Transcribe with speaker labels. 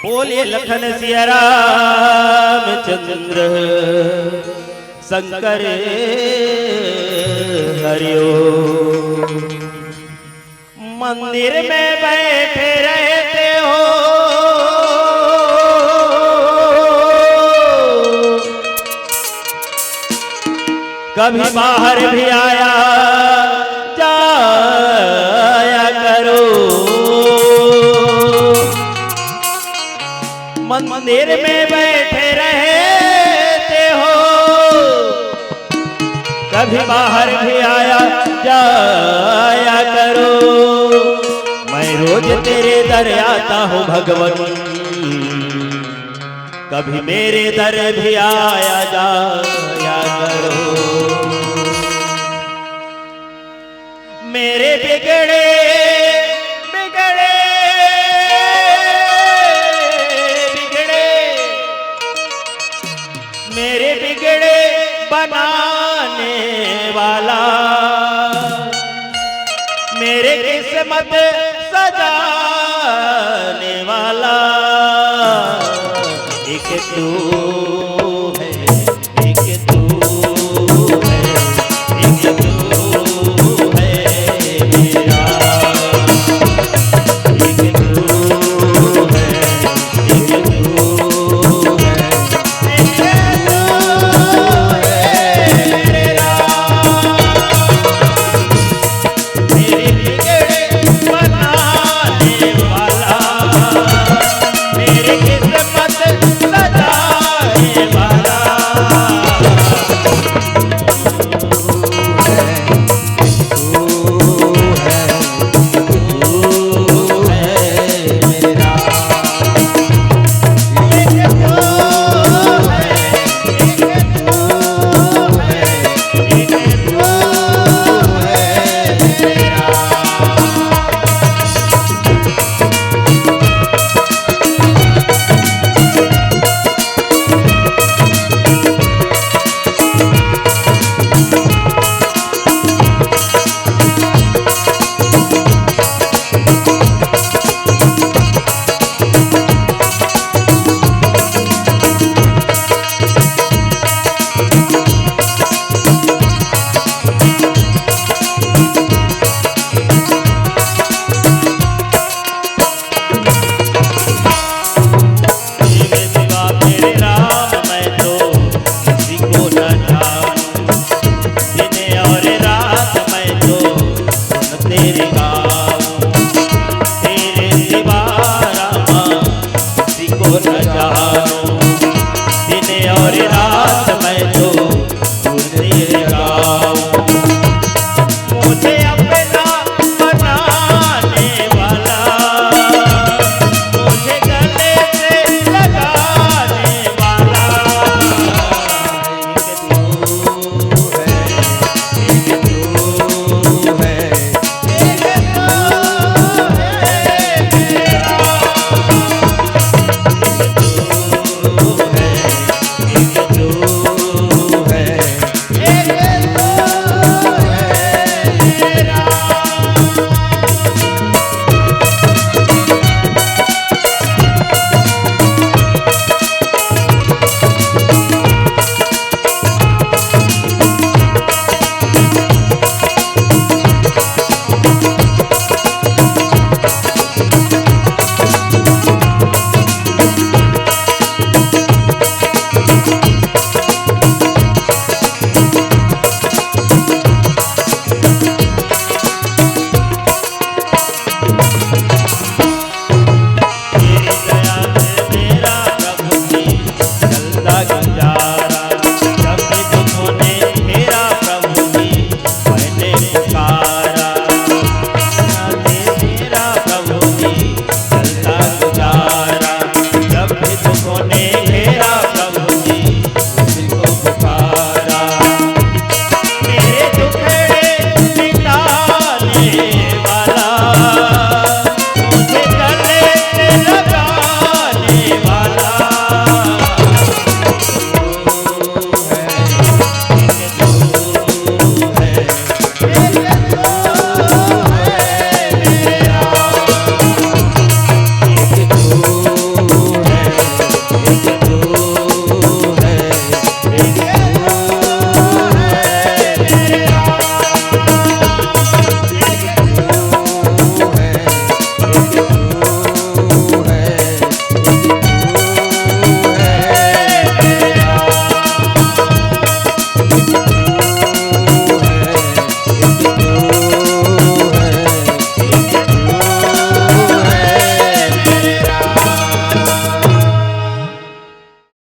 Speaker 1: बोलिए लखन सिया रामचंद्र शंकर हरिओ। मंदिर में बैठे रहते हो कभी बाहर भी आया जाया करो। मंदिर में बैठे रहते हो कभी बाहर भी आया जाया करो। मैं रोज तेरे दर आता हूँ भगवन कभी मेरे दर भी आया जाया करो। मेरे बिगड़े बिगड़े बिगड़े मेरे बिगड़े बनाने वाला मेरे किस्मत सजाने वाला एक तू है, एक तू है, एक तू है मेरा, एक तू है, एक तू है, एक तू है मेरा। मेरे बिगड़े बनाने वाला मेरे किस्मत सजाने वाला